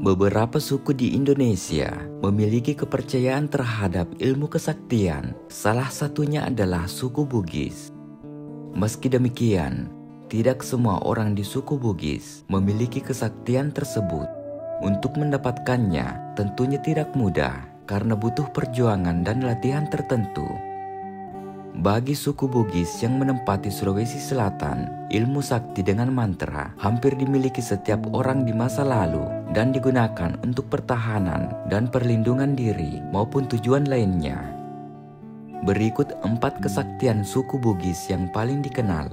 Beberapa suku di Indonesia memiliki kepercayaan terhadap ilmu kesaktian. Salah satunya adalah suku Bugis. Meski demikian, tidak semua orang di suku Bugis memiliki kesaktian tersebut. Untuk mendapatkannya tentunya tidak mudah karena butuh perjuangan dan latihan tertentu. Bagi suku Bugis yang menempati Sulawesi Selatan, ilmu sakti dengan mantra hampir dimiliki setiap orang di masa lalu dan digunakan untuk pertahanan dan perlindungan diri maupun tujuan lainnya. Berikut 4 kesaktian suku Bugis yang paling dikenal.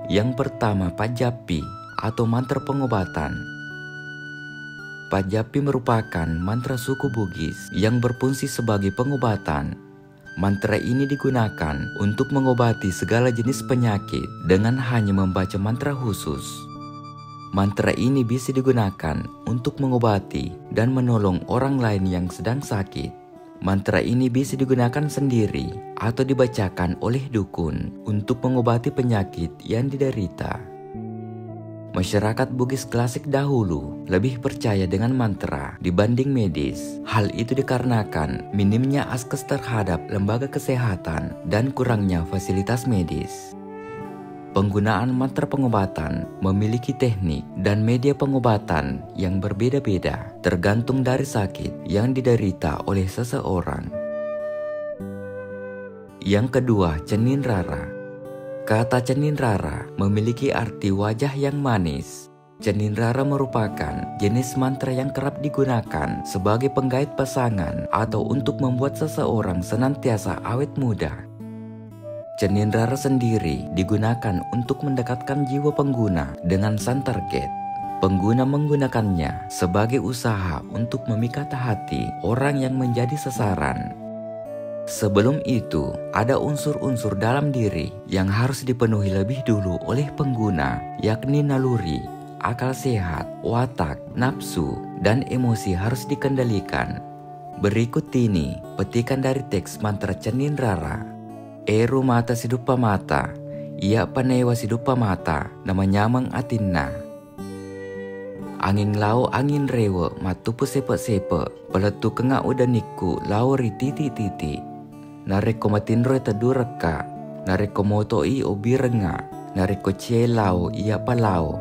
Yang pertama, Pajapi atau mantra pengobatan. Pajapi merupakan mantra suku Bugis yang berfungsi sebagai pengobatan. Mantra ini digunakan untuk mengobati segala jenis penyakit dengan hanya membaca mantra khusus. Mantra ini bisa digunakan untuk mengobati dan menolong orang lain yang sedang sakit. Mantra ini bisa digunakan sendiri atau dibacakan oleh dukun untuk mengobati penyakit yang diderita. Masyarakat Bugis klasik dahulu lebih percaya dengan mantra dibanding medis. Hal itu dikarenakan minimnya akses terhadap lembaga kesehatan dan kurangnya fasilitas medis. Penggunaan mantra pengobatan memiliki teknik dan media pengobatan yang berbeda-beda tergantung dari sakit yang diderita oleh seseorang. Yang kedua, Cenin Rara. Kata Cenin Rara memiliki arti wajah yang manis. Cenin Rara merupakan jenis mantra yang kerap digunakan sebagai penggait pasangan atau untuk membuat seseorang senantiasa awet muda. Cenin Rara sendiri digunakan untuk mendekatkan jiwa pengguna dengan sang target. Pengguna menggunakannya sebagai usaha untuk memikat hati orang yang menjadi sasaran. Sebelum itu, ada unsur-unsur dalam diri yang harus dipenuhi lebih dulu oleh pengguna, yakni naluri, akal sehat, watak, nafsu, dan emosi harus dikendalikan. Berikut ini petikan dari teks mantra Cenin Rara. Eru mata sidupa mata, ia panewa sidupa mata, nama nyamang atinna. Angin lau angin rewe, matupu sepe-sepe, peletu kenga udaniku, lau titi-titi. Nareko matinro taduraka, nareko motoi obi renga, nareko lau ia palau.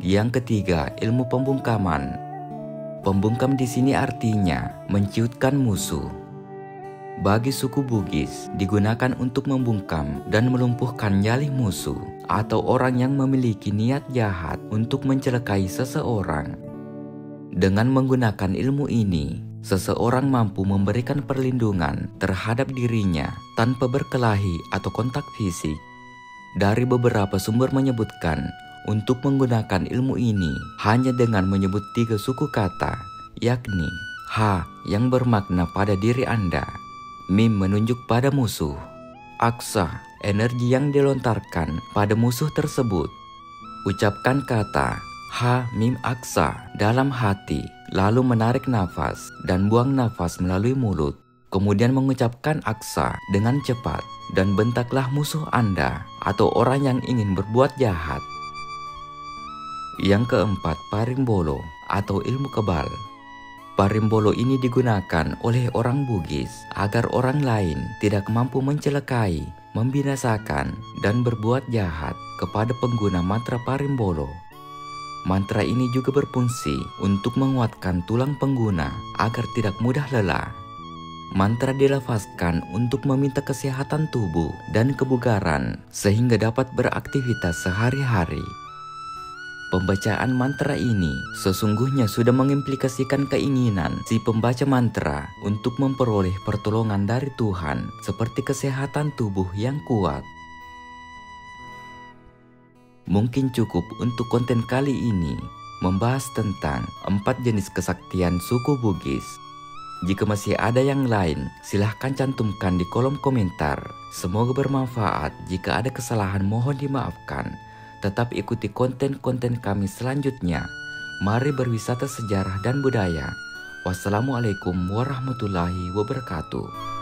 Yang ketiga, ilmu pembungkaman. Pembungkam di sini artinya menciutkan musuh. Bagi suku Bugis digunakan untuk membungkam dan melumpuhkan nyali musuh atau orang yang memiliki niat jahat untuk mencelakai seseorang. Dengan menggunakan ilmu ini, seseorang mampu memberikan perlindungan terhadap dirinya tanpa berkelahi atau kontak fisik. Dari beberapa sumber menyebutkan untuk menggunakan ilmu ini hanya dengan menyebut 3 suku kata, yakni Ha yang bermakna pada diri Anda, Mim menunjuk pada musuh, Aksa energi yang dilontarkan pada musuh tersebut. Ucapkan kata Ha Mim Aksa dalam hati, lalu menarik nafas dan buang nafas melalui mulut. Kemudian mengucapkan Aksa dengan cepat dan bentaklah musuh Anda atau orang yang ingin berbuat jahat. Yang keempat, Parimbolo atau ilmu kebal. Parimbolo ini digunakan oleh orang Bugis agar orang lain tidak mampu mencelakai, membinasakan, dan berbuat jahat kepada pengguna mantra Parimbolo. Mantra ini juga berfungsi untuk menguatkan tulang pengguna agar tidak mudah lelah. Mantra dilafazkan untuk meminta kesehatan tubuh dan kebugaran sehingga dapat beraktivitas sehari-hari. Pembacaan mantra ini sesungguhnya sudah mengimplikasikan keinginan si pembaca mantra untuk memperoleh pertolongan dari Tuhan seperti kesehatan tubuh yang kuat. Mungkin cukup untuk konten kali ini membahas tentang 4 jenis kesaktian suku Bugis. Jika masih ada yang lain, silahkan cantumkan di kolom komentar. Semoga bermanfaat. Jika ada kesalahan mohon dimaafkan. Tetap ikuti konten-konten kami selanjutnya. Mari berwisata sejarah dan budaya. Wassalamualaikum warahmatullahi wabarakatuh.